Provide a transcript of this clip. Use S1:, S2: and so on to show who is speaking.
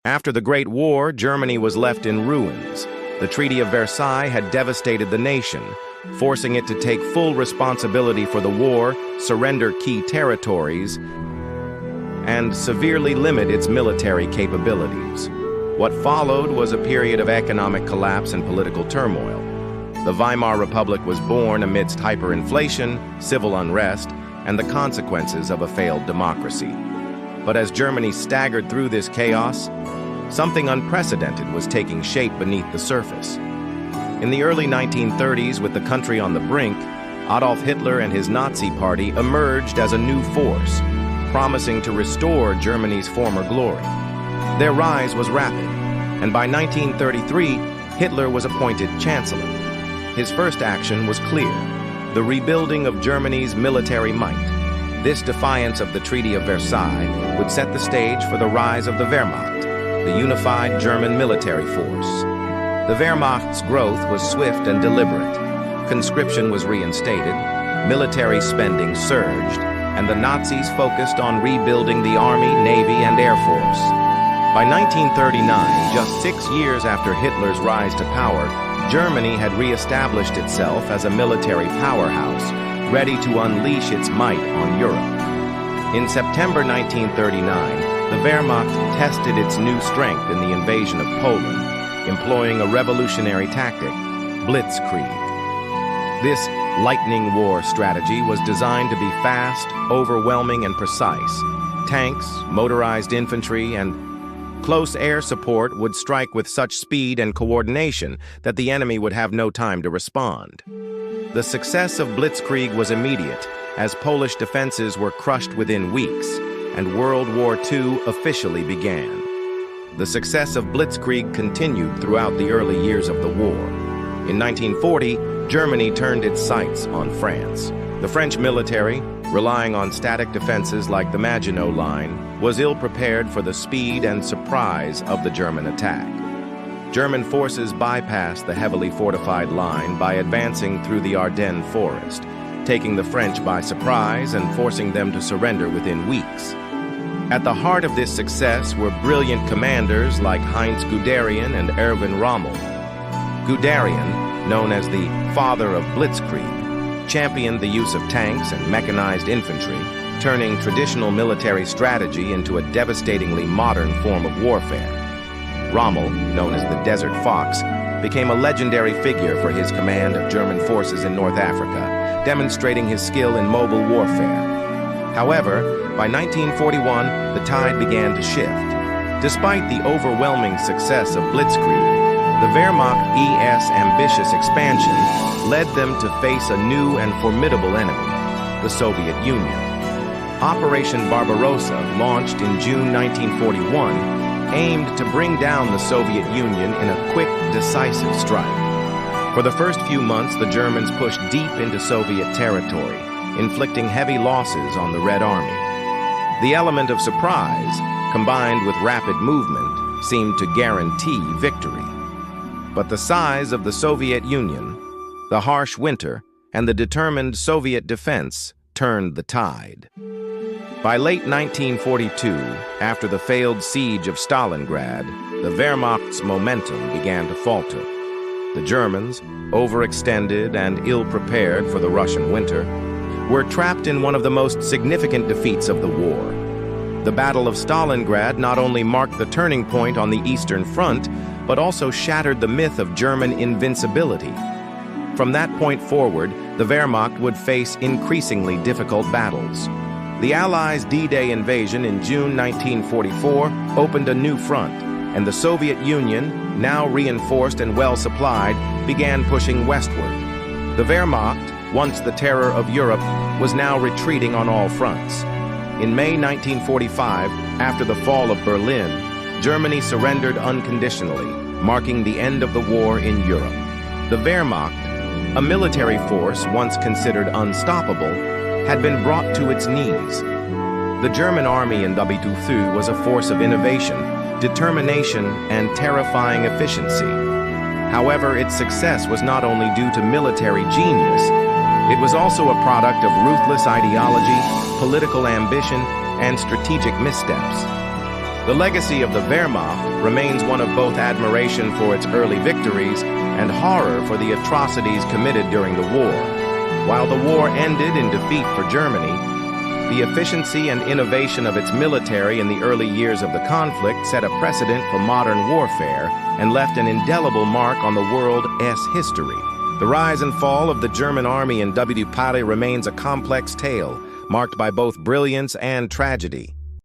S1: After the Great War, Germany was left in ruins. The Treaty of Versailles had devastated the nation, forcing it to take full responsibility for the war, surrender key territories, and severely limit its military capabilities. What followed was a period of economic collapse and political turmoil. The Weimar Republic was born amidst hyperinflation, civil unrest, and the consequences of a failed democracy. But as Germany staggered through this chaos, something unprecedented was taking shape beneath the surface. In the early 1930s, with the country on the brink, Adolf Hitler and his Nazi Party emerged as a new force, promising to restore Germany's former glory. Their rise was rapid, and by 1933, Hitler was appointed Chancellor. His first action was clear: the rebuilding of Germany's military might. This defiance of the Treaty of Versailles would set the stage for the rise of the Wehrmacht, the unified German military force. The Wehrmacht's growth was swift and deliberate. Conscription was reinstated, military spending surged, and the Nazis focused on rebuilding the Army, Navy, and Air Force. By 1939, just 6 years after Hitler's rise to power, Germany had re-established itself as a military powerhouse, ready to unleash its might on Europe. In September 1939, the Wehrmacht tested its new strength in the invasion of Poland, employing a revolutionary tactic, Blitzkrieg. This lightning war strategy was designed to be fast, overwhelming, and precise. Tanks, motorized infantry, and close air support would strike with such speed and coordination that the enemy would have no time to respond. The success of Blitzkrieg was immediate, as Polish defenses were crushed within weeks, and World War II officially began. The success of Blitzkrieg continued throughout the early years of the war. In 1940, Germany turned its sights on France. The French military, relying on static defenses like the Maginot Line, was ill-prepared for the speed and surprise of the German attack. German forces bypassed the heavily fortified line by advancing through the Ardennes forest, taking the French by surprise and forcing them to surrender within weeks. At the heart of this success were brilliant commanders like Guderian and Erwin Rommel. Guderian, known as the father of Blitzkrieg, championed the use of tanks and mechanized infantry, turning traditional military strategy into a devastatingly modern form of warfare. Rommel, known as the Desert Fox, became a legendary figure for his command of German forces in North Africa, demonstrating his skill in mobile warfare. However, by 1941, the tide began to shift. Despite the overwhelming success of Blitzkrieg, the Wehrmacht's ambitious expansion led them to face a new and formidable enemy, the Soviet Union. Operation Barbarossa, launched in June 1941, aimed to bring down the Soviet Union in a quick, decisive strike. For the first few months, the Germans pushed deep into Soviet territory, inflicting heavy losses on the Red Army. The element of surprise, combined with rapid movement, seemed to guarantee victory. But the size of the Soviet Union, the harsh winter, and the determined Soviet defense turned the tide. By late 1942, after the failed siege of Stalingrad, the Wehrmacht's momentum began to falter. The Germans, overextended and ill-prepared for the Russian winter, were trapped in one of the most significant defeats of the war. The Battle of Stalingrad not only marked the turning point on the Eastern Front, but also shattered the myth of German invincibility. From that point forward, the Wehrmacht would face increasingly difficult battles. The Allies' D-Day invasion in June 1944 opened a new front, and the Soviet Union, now reinforced and well-supplied, began pushing westward. The Wehrmacht, once the terror of Europe, was now retreating on all fronts. In May 1945, after the fall of Berlin, Germany surrendered unconditionally, marking the end of the war in Europe. The Wehrmacht, a military force once considered unstoppable, had been brought to its knees. The German army in WWII was a force of innovation, determination, and terrifying efficiency. However, its success was not only due to military genius, it was also a product of ruthless ideology, political ambition, and strategic missteps. The legacy of the Wehrmacht remains one of both admiration for its early victories and horror for the atrocities committed during the war. While the war ended in defeat for Germany, the efficiency and innovation of its military in the early years of the conflict set a precedent for modern warfare and left an indelible mark on the world's history. The rise and fall of the German army in WWII remains a complex tale, marked by both brilliance and tragedy.